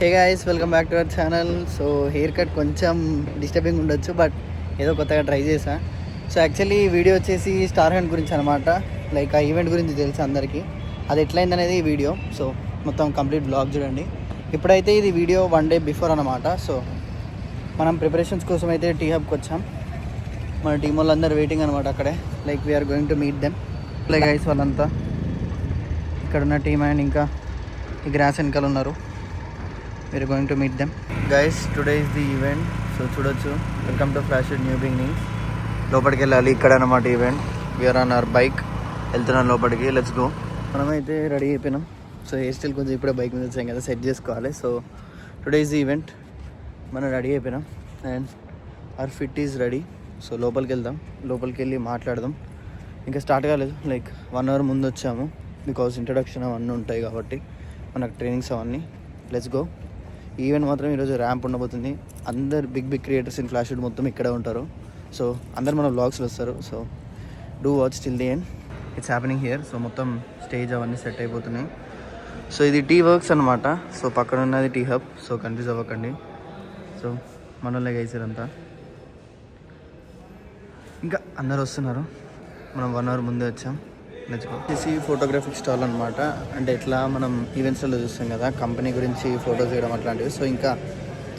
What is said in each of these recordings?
Hey guys, welcome back to our channel. So hair cut కొంచెం disturbing ఉండొచ్చు, but ఏదో కొత్తగా ట్రై చేసా. సో యాక్చువల్లీ ఈ వీడియో వచ్చేసి స్టార్ హంట్ గురించి అనమాట. లైక్ ఆ ఈవెంట్ గురించి తెలుసు అందరికీ. అది ఎట్లయింది అనేది ఈ వీడియో. సో మొత్తం కంప్లీట్ బ్లాగ్ చూడండి. ఇప్పుడైతే ఇది వీడియో 1 డే బిఫోర్ అనమాట. సో మనం ప్రిపరేషన్స్ కోసం అయితే టీ హబ్కి వచ్చాం. మన టీం వాళ్ళందరూ వెయిటింగ్ అనమాట అక్కడే. Like we are going to meet them. Like guys వాళ్ళంతా ఇక్కడ ఉన్న టీం అండ్ ఇంకా ఈ గ్రాస్ వెనకాల ఉన్నారు. we're going to meet them. Guys, today is the event. So చూడొచ్చు, welcome to flash new beginnings. లోపలికి వెళ్ళాలి, ఇక్కడ అన్నమాట event. We are on our bike, వెళ్తున్నాం లోపలికి. Let's go. మనమైతే రెడీ అయిపోయినాం. సో హెయిర్ స్టైల్ కొంచెం ఇప్పుడే బైక్ మీద వచ్చాం కదా, సెట్ చేసుకోవాలి. So today is the event. మనం రెడీ అయిపోయినాం and our fit is ready. So లోపలికి వెళ్దాం, లోపలికి వెళ్ళి మాట్లాడదాం. ఇంకా స్టార్ట్ కాలేదు, లైక్ 1 hour ముందు వచ్చాము. బికాజ్ ఇంట్రడక్షన్ అవన్నీ ఉంటాయి కాబట్టి మనకు ట్రైనింగ్స్ అవన్నీ. Let's go. ఈవెంట్ మాత్రం ఈరోజు ర్యాంప్ ఉండబోతుంది. అందరు బిగ్ క్రియేటర్స్ ఇన్ ఫ్లాష్ మొత్తం ఇక్కడే ఉంటారు. సో అందరు మన వ్లాగ్స్లో వస్తారు. So do watch till the end. It's happening here. So మొత్తం స్టేజ్ అవన్నీ సెట్ అయిపోతున్నాయి. సో ఇది టీ వర్క్స్ అనమాట. సో పక్కన ఉన్నది టీ హబ్. సో కన్ఫ్యూజ్ అవ్వకండి. సో మనోళ్ళే గైసారంతా, ఇంకా అందరు వస్తున్నారు. మనం 1 hour ముందే వచ్చాం. వచ్చేసి ఫోటోగ్రఫిక్ స్టాల్ అనమాట. అంటే ఎట్లా మనం ఈవెంట్స్లో చూస్తాం కదా, కంపెనీ గురించి ఫొటోస్ తీయడం అట్లాంటివి. సో ఇంకా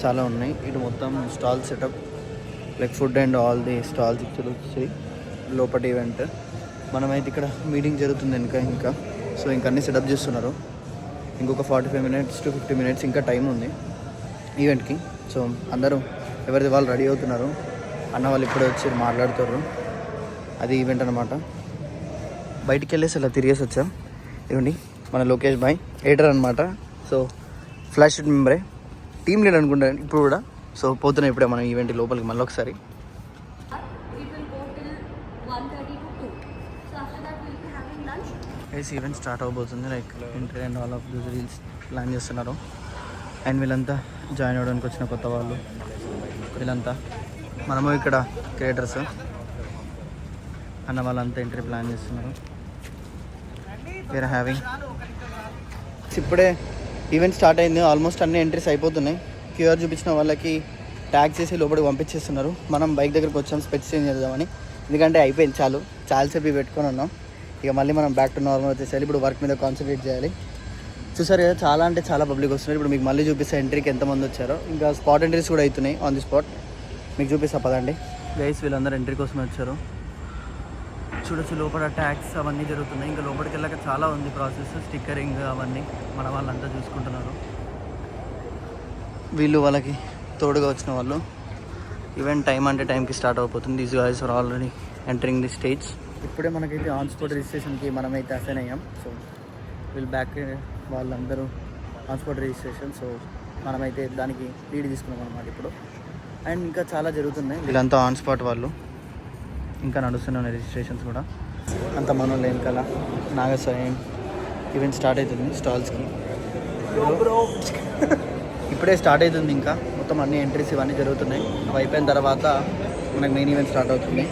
చాలా ఉన్నాయి. ఇటు మొత్తం stall setup, like food and all the stalls ఇక్కడ వచ్చి లోపటి ఈవెంట్. మనమైతే ఇక్కడ మీటింగ్ జరుగుతుంది ఇంకా. సో ఇంకా అన్నీ సెటప్ చేస్తున్నారు. ఇంకొక 45 minutes to 50 minutes ఇంకా టైం ఉంది ఈవెంట్కి. సో అందరూ ఎవరిది వాళ్ళు రెడీ అవుతున్నారు. అన్న వాళ్ళు ఇప్పుడే వచ్చి మాట్లాడుతారు. అది ఈవెంట్ అనమాట. బయటికి వెళ్ళేసి అలా తిరిగేసి వచ్చాం. ఇవ్వండి మన లోకేష్ బాయ్, ఎడిటర్ అనమాట. సో ఫ్లాష్ మెంబరే, టీమ్ లీడ్ అనుకుంటాను ఇప్పుడు కూడా. సో పోతున్నాం ఇప్పుడే మనం ఈవెంట్ లోపలికి మళ్ళీ ఒకసారి. ఈవెంట్ స్టార్ట్ అవబోతుంది. Like entry and all of this reels plan చేస్తున్నారు. అండ్ వీళ్ళంతా జాయిన్ అవ్వడానికి వచ్చిన కొత్త వాళ్ళు వీళ్ళంతా. మనము ఇక్కడ క్రియేటర్స్ అన్న వాళ్ళంతా ఎంట్రీ ప్లాన్ చేస్తున్నారు. We are having. ఇప్పుడే ఈవెంట్ స్టార్ట్ అయింది. ఆల్మోస్ట్ అన్ని ఎంట్రీస్ అయిపోతున్నాయి. క్యూఆర్ చూపించిన వాళ్ళకి ట్యాగ్ చేసి లోపలికి పంపించేస్తున్నారు. మనం బైక్ దగ్గరకు వచ్చాం స్పెట్స్ చేంజ్ చేద్దామని. ఎందుకంటే అయిపోయింది, చాలాసేపు పెట్టుకొని ఉన్నాం. ఇక మళ్ళీ మనం బ్యాక్ టు నార్మల్ వచ్చేసారి. ఇప్పుడు వర్క్ మీద కాన్సన్ట్రేట్ చేయాలి. చూసారు కదా, చాలా అంటే చాలా పబ్లిక్ వస్తున్నారు. ఇప్పుడు మీకు మళ్ళీ చూపిస్తే ఎంట్రీకి ఎంతమంది వచ్చారో. ఇంకా స్పాట్ ఎంట్రీస్ కూడా అవుతున్నాయి ఆన్ ది స్పాట్. మీకు చూపిస్తా పదండి. గైస్ వీళ్ళందరూ ఎంట్రీ కోసమే వచ్చారు. చూడొచ్చు లోపల ట్యాక్స్ అవన్నీ జరుగుతున్నాయి. ఇంకా లోపలికి వెళ్ళాక చాలా ఉంది ప్రాసెస్, స్టిక్కరింగ్ అవన్నీ మన వాళ్ళంతా చూసుకుంటున్నారు. వీళ్ళు వాళ్ళకి తోడుగా వచ్చిన వాళ్ళు. ఈవెంట్ టైం అంటే టైంకి స్టార్ట్ అయిపోతుంది. These guys are already entering the stage. ఇప్పుడే మనకైతే ఆన్ స్పాట్ రిజిస్ట్రేషన్కి మనమైతే అసైన్ అయ్యాం. సో వీళ్ళు బ్యాక్ వాళ్ళందరూ ఆన్ స్పాట్ రిజిస్ట్రేషన్. సో మనమైతే దానికి లీడ్ తీసుకున్నాం అనమాట ఇప్పుడు. అండ్ ఇంకా చాలా జరుగుతున్నాయి. వీళ్ళంతా ఆన్ స్పాట్ వాళ్ళు. ఇంకా నడుస్తున్నాయి రిజిస్ట్రేషన్స్ కూడా. అంత మనోళ్ళు వెనకాల నాగస్వామి ఈవెంట్ స్టార్ట్ అవుతుంది స్టాల్స్కి. ఇప్పుడే స్టార్ట్ అవుతుంది. ఇంకా మొత్తం అన్ని ఎంట్రీస్ ఇవన్నీ జరుగుతున్నాయి. అవి అయిపోయిన తర్వాత మనకు మెయిన్ ఈవెంట్ స్టార్ట్ అవుతుంది.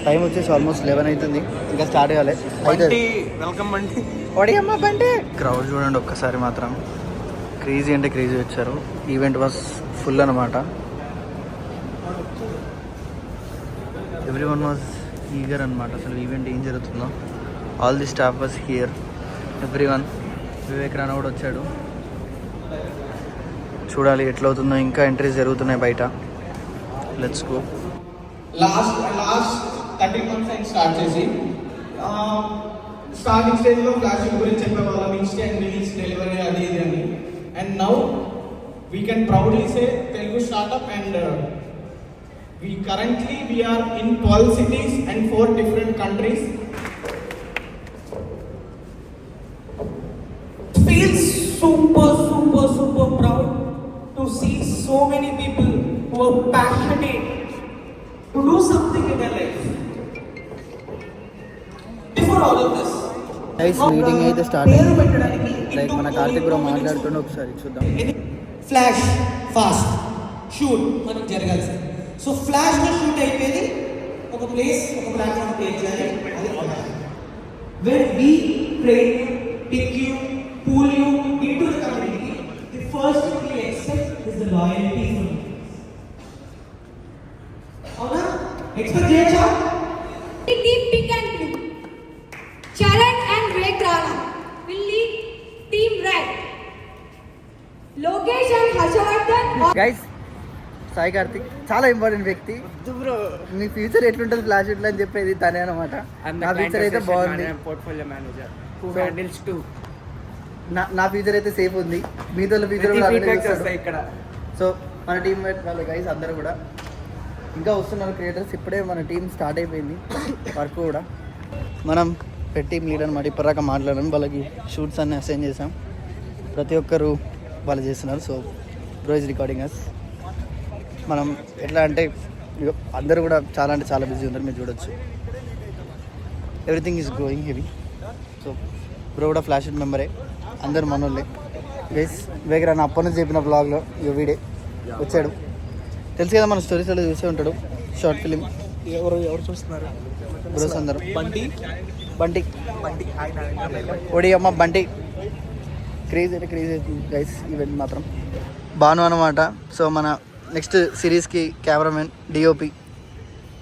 టైం వచ్చేసి ఆల్మోస్ట్ 11 అవుతుంది. ఇంకా స్టార్ట్ కాలే. వెల్కమ్ అండి. ఒడియమ్మ బండి. క్రౌడ్ చూడండి ఒక్కసారి మాత్రం. క్రేజీ అంటే క్రేజీ వచ్చారు. ఈవెంట్ వాస్ ఫుల్ అనమాట. ఎవ్రీవన్ వాజ్ ఈగర్ అనమాట. అసలు ఈవెంట్ ఏం జరుగుతుందో. All the staff was here, everyone. Vivek రానా కూడా వచ్చాడు. చూడాలి ఎట్లా అవుతుందో. ఇంకా ఎంట్రీస్ జరుగుతున్నాయి బయట. Let's go. Last 30 months start చేసి స్టార్టింగ్ స్టేజ్లో ఫ్లాష్ గురించి చెప్పేవాళ్ళం, ఇన్స్టెంట్ రిలీజ్ డెలివరీ అది ఇది అని. And now we can proudly say Telugu startup. And we are in 12 cities and 4 different countries. Feels super proud to see so many people who are passionate to do something in their life. Before all of this, meeting అయితే start అయింది. Like మన Karthik bro మాట్లాడుతుండే ఒకసారి చూద్దాం. Flash fast shoot మనకు జరగాల్సింది. So ఫ్లాష్లో shoot అయిపోయేది ఒక place, ఒక ప్లాట్ఫామ్ క్రియేట్ చేయాలి. అది where we train you, pick you, pull you into the community. The first thing we expect is the loyalty from you. అవునా? Expect చేయొచ్చా? Team Pink and Blue. Charan and Red Rana will lead Team Red. Lokesh and Harshavardhan or guys Sai Karthik చాలా important వ్యక్తి. Bro మీ future ఎట్లుంటుంది flash ఇట్లా అని చెప్పేది తనే అనమాట. నా ఫ్యూచర్ అయితే బాగుంది. Portfolio manager who So, handles two. నా ఫ్యూచర్ అయితే సేఫ్ ఉంది. మీతో ఫ్యూచర్ Feedbacks వస్తాయి ఇక్కడ. సో మన టీమ్ వాళ్ళు గైస్ అందరూ కూడా ఇంకా వస్తున్నారు క్రియేటర్స్. ఇప్పుడే మన టీం స్టార్ట్ అయిపోయింది వర్క్ కూడా. మనం టీమ్ లీడర్ అనమాట. ఇప్పటిదాకా మాట్లాడాం, వాళ్ళకి షూట్స్ అన్ని అసైన్ చేసాం. ప్రతి ఒక్కరు వాళ్ళు చేస్తున్నారు. సో బ్రో ఇస్ రికార్డింగ్ అస్. మనం ఎట్లా అంటే ఇగో అందరూ కూడా చాలా అంటే చాలా బిజీ ఉన్నారు, మీరు చూడొచ్చు. Everything is going heavy. So bro కూడా ఫ్లాష్ మెంబరే, అందరు మనోళ్ళే. గైస్ వేగరా నా అప్పటి నుంచి చెప్పిన బ్లాగ్లో ఇక వీడే వచ్చాడు. తెలుసు కదా మన స్టోరీస్ అలా చూసే ఉంటాడు. షార్ట్ ఫిలిం ఎవరు చూస్తున్నారు? బ్రోస్ అందరూ. బంటి బంటి ఒడి అమ్మ బంటి క్రేజ్ అయితే క్రేజ్ అవుతుంది గైస్. ఈవెంట్ మాత్రం బాను అనమాట. సో మన నెక్స్ట్ సిరీస్కి కెమెరామెన్ డిఓపి.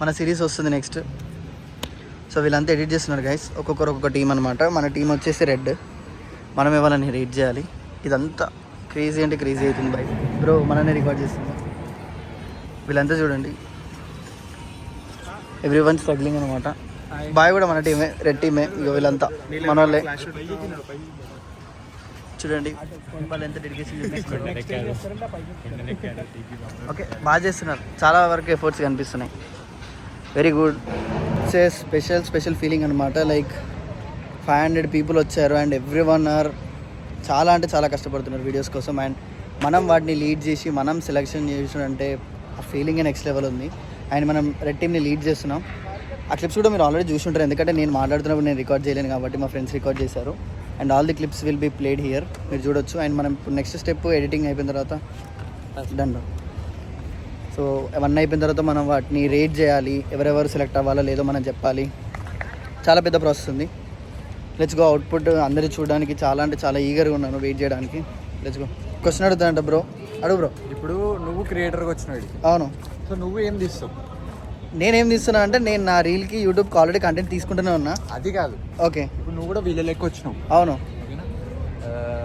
మన సిరీస్ వస్తుంది నెక్స్ట్. సో వీళ్ళంతా ఎడిట్ చేస్తున్నారు గైస్. ఒక్కొక్కరు ఒక్కొక్క టీం అనమాట. మన టీం వచ్చేసి రెడ్. మనం వాళ్ళని రీడ్ చేయాలి. ఇదంతా క్రేజీ అంటే క్రేజీ అవుతుంది బై బ్రో. మననే రికార్డ్ చేస్తుంది. వీళ్ళంతా చూడండి, ఎవ్రీ వన్ స్ట్రగ్లింగ్ అనమాట. బాయ్ కూడా మన టీమే, రెడ్ టీమే. ఇక వీళ్ళంతా మన వాళ్ళే చూడండి. వాళ్ళు ఎంత డెడికేషన్ ఓకే బాగా చేస్తున్నారు. చాలా వరకు ఎఫర్ట్స్ కనిపిస్తున్నాయి. Very good. It's a special feeling అనమాట. లైక్ 500 పీపుల్ వచ్చారు అండ్ ఎవ్రీ వన్ ఆర్ చాలా అంటే చాలా కష్టపడుతున్నారు వీడియోస్ కోసం. అండ్ మనం వాటిని లీడ్ చేసి మనం సెలెక్షన్ చేసినంటే ఆ ఫీలింగ్ నెక్స్ట్ లెవెల్ ఉంది. అండ్ మనం రెడ్ టీమ్ని లీడ్ చేస్తున్నాం. ఆ క్లిప్స్ కూడా మీరు ఆల్రెడీ చూసి ఉంటారు, ఎందుకంటే నేను మాట్లాడుతున్నప్పుడు నేను రికార్డ్ చేయలేను కాబట్టి మా ఫ్రెండ్స్ రికార్డ్ చేశారు. And all the clips will be played here, మీరు చూడొచ్చు. అండ్ మనం ఇప్పుడు నెక్స్ట్ స్టెప్ ఎడిటింగ్ అయిపోయిన తర్వాత డన్. సో అవన్నీ అయిపోయిన తర్వాత మనం వాటిని రేట్ చేయాలి. ఎవరెవరు సెలెక్ట్ అవ్వాలో లేదో మనం చెప్పాలి. చాలా పెద్ద ప్రాసెస్ ఉంది. Let's go. అవుట్పుట్ అందరూ చూడడానికి చాలా అంటే చాలా ఈగర్గా ఉన్నాను వెయిట్ చేయడానికి. Let's go. క్వశ్చన్ అడుగుతానంట బ్రో. అడుగు బ్రో. ఇప్పుడు నువ్వు క్రియేటర్గా వచ్చినావు. అవును. సో నువ్వు ఏం తీస్తావు? నేనేం తీస్తున్నా అంటే నేను నా రీల్కి యూట్యూబ్కి ఆల్రెడీ కంటెంట్ తీసుకుంటూనే ఉన్నా. అది కాదు, ఓకే. ఇప్పుడు నువ్వు కూడా వీళ్ళ లెక్క వచ్చినావు. అవును. ఓకేనా?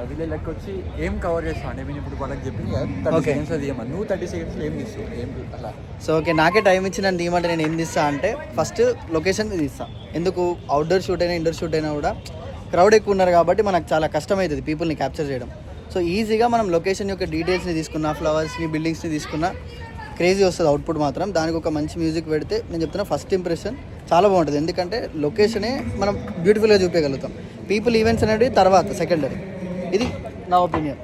వీళ్ళ లెక్క వచ్చి ఏం కవర్ చేస్తావు అంటే నేను ఇప్పుడు వాళ్ళకి చెప్పింది కదా 30 Okay. సెకండ్స్ అది ఏమన్నా నువ్వు 30 సెకండ్స్లో ఏం తీస్తావు? ఏం అలా? సో ఓకే, నాకే టైం ఇచ్చి నన్ను తీయమంటే నేను ఏం తీస్తా అంటే ఫస్ట్ లొకేషన్ తీస్తా. ఎందుకు అవుట్డోర్ షూట్ అయినా ఇండోర్ షూట్ అయినా కూడా క్రౌడ్ ఎక్కువ ఉన్నారు కాబట్టి మనకు చాలా కష్టమవుతుంది పీపుల్ని క్యాప్చర్ చేయడం. సో ఈజీగా మనం లొకేషన్ యొక్క డీటెయిల్స్ని తీసుకున్న, ఫ్లవర్స్ని, బిల్డింగ్స్ని తీసుకున్న క్రేజీ వస్తుంది అవుట్పుట్ మాత్రం. దానికి ఒక మంచి మ్యూజిక్ పెడితే నేను చెప్తున్నా ఫస్ట్ ఇంప్రెషన్ చాలా బాగుంటుంది. ఎందుకంటే లొకేషనే మనం బ్యూటిఫుల్గా చూపించగలుగుతాం. పీపుల్ ఈవెంట్స్ అనేవి తర్వాత సెకండరీ. ఇది నా ఒపీనియన్.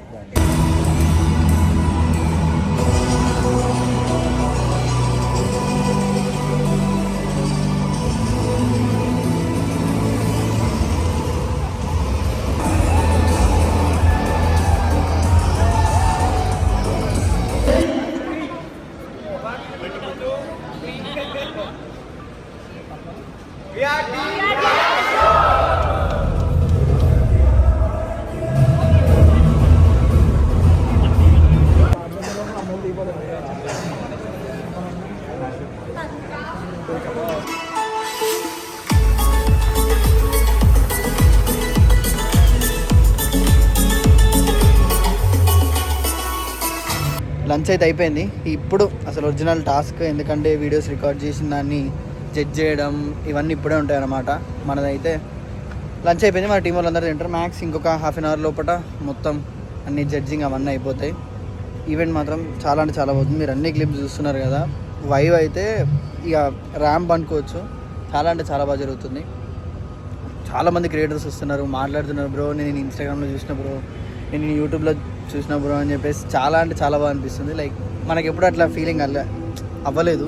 లంచ్ అయితే అయిపోయింది. ఇప్పుడు అసలు ఒరిజినల్ టాస్క్, ఎందుకంటే వీడియోస్ రికార్డ్ చేసిన దాన్ని జడ్జ్ చేయడం ఇవన్నీ ఇప్పుడే ఉంటాయి అన్నమాట. మనదైతే లంచ్ అయిపోయింది. మన టీం వాళ్ళందరూ తింటారు. మ్యాక్స్ ఇంకొక హాఫ్ అన్ అవర్ లోపల మొత్తం అన్ని జడ్జింగ్ అవన్నీ అయిపోతాయి. ఈవెంట్ మాత్రం చాలా అంటే చాలా పోతుంది. మీరు అన్ని క్లిప్స్ చూస్తున్నారు కదా. వైవ్ అయితే ఇక ర్యాంప్ అనుకోవచ్చు. చాలా అంటే చాలా బాగా జరుగుతుంది. చాలామంది క్రియేటర్స్ వస్తున్నారు, మాట్లాడుతున్నారు. బ్రో నేను ఇన్స్టాగ్రామ్లో చూసిన బ్రో, నేను యూట్యూబ్లో చూసిన బ్రో అని చెప్పేసి చాలా అంటే చాలా బాగా అనిపిస్తుంది. లైక్ మనకి ఎప్పుడు అట్లా ఫీలింగ్ అవ్వలేదు.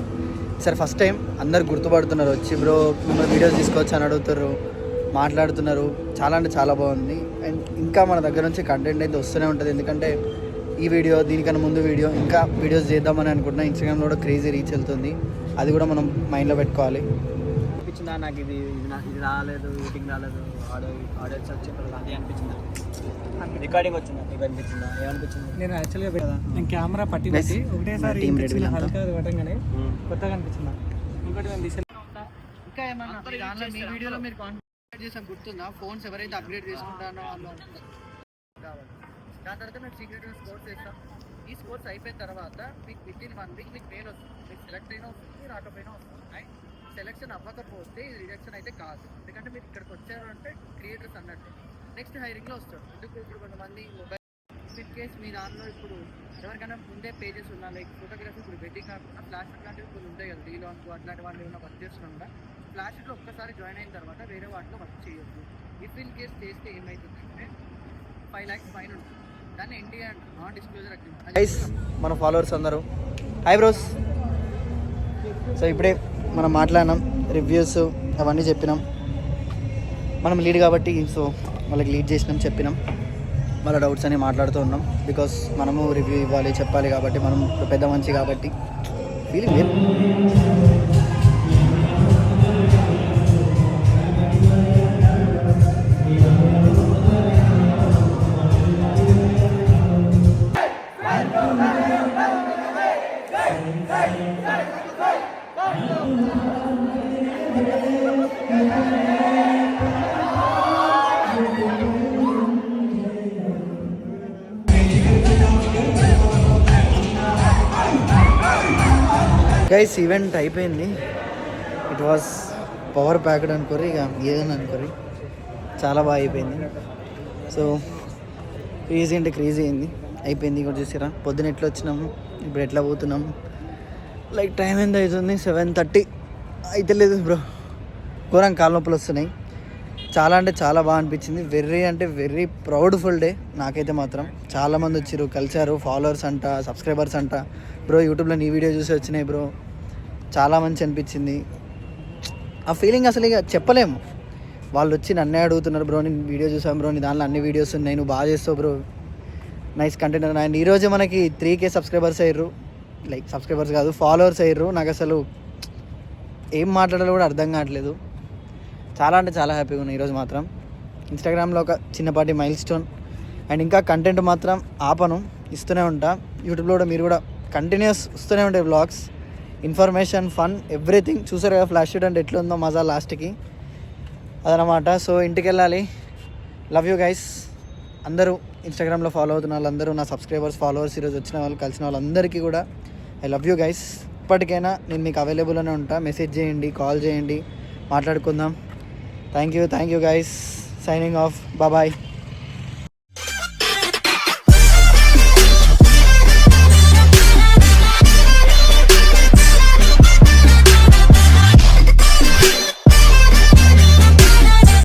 సరే ఫస్ట్ టైం అందరు గుర్తుపడుతున్నారు వచ్చి, బ్రో మిమ్మల్ని వీడియోస్ తీసుకోవచ్చు అని అడుగుతారు, మాట్లాడుతున్నారు. చాలా అంటే చాలా బాగుంది. అండ్ ఇంకా మన దగ్గర నుంచి కంటెంట్ అయితే వస్తూనే ఉంటుంది. ఎందుకంటే ఈ వీడియో, దీనికన్నా ముందు వీడియో, ఇంకా వీడియోస్ చేద్దామని అనుకుంటున్నా. ఇన్స్టాగ్రామ్లో కూడా క్రేజీ రీచ్ వెళ్తుంది. అది కూడా మనం మైండ్లో పెట్టుకోవాలి. అనిపించిందా నాకు ఇది ఇది రాలేదు ఎడిటింగ్ రాలేదు ఆడియో చెప్పలేదు అది అనిపించిందా రికార్డింగ్ వచ్చిందా నీకు అనిపించిందా ఏమనిపించింది నేను యాక్చువల్గా కదా నేను కెమెరా పట్టి పెట్టి ఒకటేసారి team ready వీళ్ళంతా. హల్కా కొట్టంగానే కొత్తగా అనిపించింది ఇంకా నేను తీసే ఇంకా ఏమన్నా దానిలో మీ వీడియోలో మీరు కాన్సెప్ట్ చేసాం గుర్తుందా? ఫోన్స్ ఎవరైతే అప్గ్రేడ్ చేసుకుంటానో వాళ్ళు కావాలి. దాని తర్వాత మేము సీక్రెట్ స్కోర్స్ చేస్తాం. ఈ స్కోర్స్ అయిపోయిన తర్వాత మీకు వితిన్ 1 వీక్ మీకు మెయిల్ వస్తుంది. మీకు సెలెక్ట్ అయినా వస్తుంది, రాకపోయినా వస్తుంది. అండ్ సెలెక్షన్ అవ్వకపోతే ఇది రిజెక్షన్ అయితే కాదు, ఎందుకంటే మీరు ఇక్కడికి వచ్చారు అంటే క్రియేటర్స్ అన్నట్టు. నెక్స్ట్ హైరింగ్లో వస్తాడు. ఎందుకు ఇప్పుడు కొంతమంది మొబైల్ ఇన్ కేస్ మీ దానిలో ఇప్పుడు ఎవరికైనా ముందే పేజెస్ ఉన్నా, లైక్ ఫోటోగ్రఫీ ఇప్పుడు వెడ్డింగ్ కాకుండా ఫ్లాష్ లాంటివి కొన్ని ఉంటాయి కదా, రీలాంచ్ అట్లాంటి వాళ్ళు ఏమైనా వర్క్ చేస్తున్నా ఫ్లాష్లో ఒక్కసారి జాయిన్ అయిన తర్వాత వేరే వాటిలో వర్క్ చేయొచ్చు. ఇఫ్ ఇన్ కేస్ చేస్తే ఏమవుతుందంటే 5 lakhs ఫైన్ ఉంటుంది. దాన్ని ఇండియా నాన్ డిస్క్లోజర్ అగ్రిమెంట్. మన ఫాలోవర్స్ అందరూ హాయ్ బ్రోస్. సో ఇప్పుడే మనం మాట్లాడినాం, రివ్యూస్ అవన్నీ చెప్పినాం. మనం లీడ్ కాబట్టి సో వాళ్ళకి లీడ్ చేసినాం, చెప్పినాం. వాళ్ళ డౌట్స్ అని మాట్లాడుతూ ఉన్నాం. బికాస్ మనము రివ్యూ ఇవ్వాలి, చెప్పాలి కాబట్టి, మనం పెద్ద మంచి కాబట్టి ఫీలింగ్ లేదు. గైస్ ఈవెంట్ అయిపోయింది. ఇట్ వాస్ పవర్ ప్యాక్డ్ అనుకోరి, ఇక ఏదని అనుకోరి, చాలా బాగా అయిపోయింది. సో క్రేజీ అంటే క్రేజీ అయింది, అయిపోయింది. ఇక్కడ చూసారా పొద్దున ఎట్లా వచ్చినాము, ఇప్పుడు ఎట్లా పోతున్నాము. లైక్ టైం ఎంత అవుతుంది? 7:30 అయితే లేదు బ్రో. ఘోరంగా కాళ్ళ నొప్పులు వస్తున్నాయి. చాలా అంటే చాలా బాగా అనిపించింది. వెర్రీ అంటే వెర్రీ ప్రౌడ్ఫుల్ డే నాకైతే మాత్రం. చాలామంది వచ్చారు, కలిసారు, ఫాలోవర్స్ అంట, సబ్స్క్రైబర్స్ అంట. బ్రో యూట్యూబ్లో నీ వీడియో చూసి వచ్చినాయి బ్రో, చాలా మంచి అనిపించింది. ఆ ఫీలింగ్ అసలు ఇక చెప్పలేము. వాళ్ళు వచ్చి నన్నే అడుగుతున్నారు, బ్రో నేను వీడియో చూసాను బ్రో, నీ దాంట్లో అన్ని వీడియోస్ ఉన్నాయి, నువ్వు బాగా చేస్తావు బ్రో, నైస్ కంటెంట్. అండ్ ఈరోజు మనకి 3K సబ్స్క్రైబర్స్ అయ్యారు. లైక్ సబ్స్క్రైబర్స్ కాదు, ఫాలోవర్స్ అయ్యారు. నాకు అసలు ఏం మాట్లాడాలో కూడా అర్థం కావట్లేదు. చాలా అంటే చాలా హ్యాపీగా ఉన్నాయి ఈరోజు మాత్రం. ఇన్స్టాగ్రామ్లో ఒక చిన్నపాటి మైల్ స్టోన్. అండ్ ఇంకా కంటెంట్ మాత్రం ఆపను, ఇస్తూనే ఉంటా. యూట్యూబ్లో కూడా మీరు కూడా కంటిన్యూస్ వస్తూనే ఉంటాయి వ్లాగ్స్, ఇన్ఫర్మేషన్, ఫన్, ఎవ్రీథింగ్. చూసారు కదా ఫ్లాష్ షూట్ అంటే ఎట్లా ఉందో మజా లాస్ట్కి, అదనమాట. సో ఇంటికి వెళ్ళాలి. Love you guys. అందరూ ఇన్స్టాగ్రామ్లో ఫాలో అవుతున్న వాళ్ళందరూ, నా సబ్స్క్రైబర్స్, ఫాలోవర్స్, ఈరోజు వచ్చిన వాళ్ళు, కలిసిన వాళ్ళందరికీ కూడా ఐ లవ్ యూ గైస్. ఇప్పటికైనా నేను మీకు అవైలబుల్లోనే ఉంటా. మెసేజ్ చేయండి, కాల్ చేయండి, మాట్లాడుకుందాం. Thank you guys. Signing off. Bye.